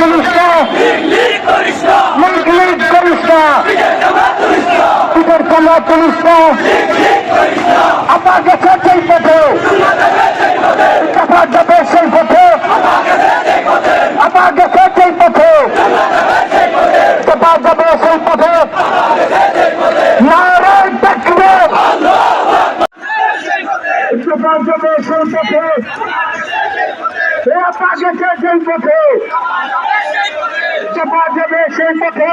করিস না, লিগ করিস না, পিঠের চামড়া তুলিস না। আমার গেছে সেই পথে, চাপা যাবে সেই পথে, আমার গেছে সেই পথে, চাপা যাবে সেই পথে। নারায় তাকবীর, চাপা যাবে সেই পথে, আপা গেছে সেই পথে, চাপা যাবে সেই পথে।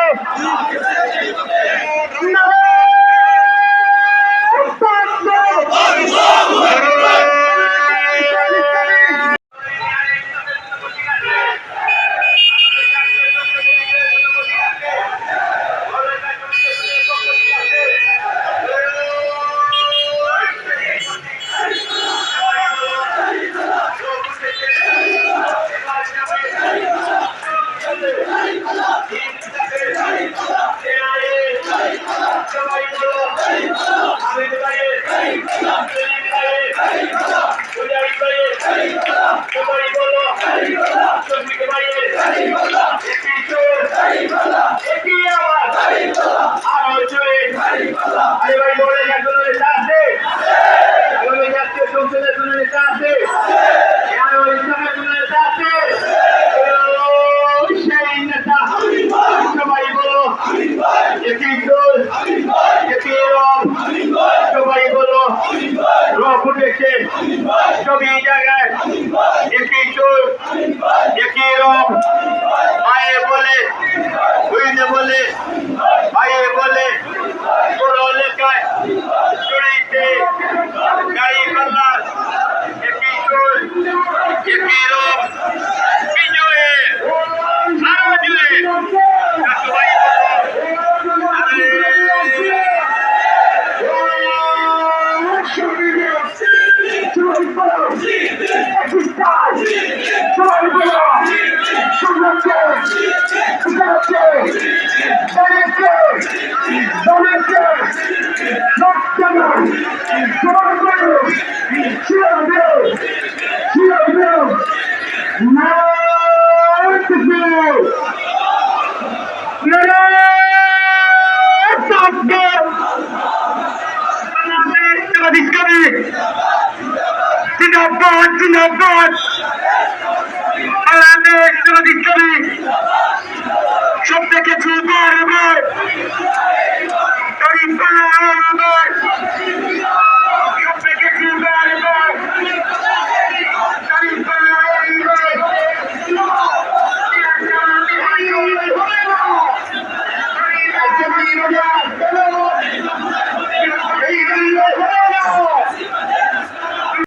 সবই জায়গায় একই সুর একই রং মায়ে বলে বুঝতে বলে ভাইয়ে বলে পুরো লেখায় চড়িতে গাড়ি পাল্লার একই সুর একই রং বিজয়ে আরো জুড়ে সবাই জিন্দাবাদ জিন্দাবাদ বাংলাদেশ সব দেখেছি বারবার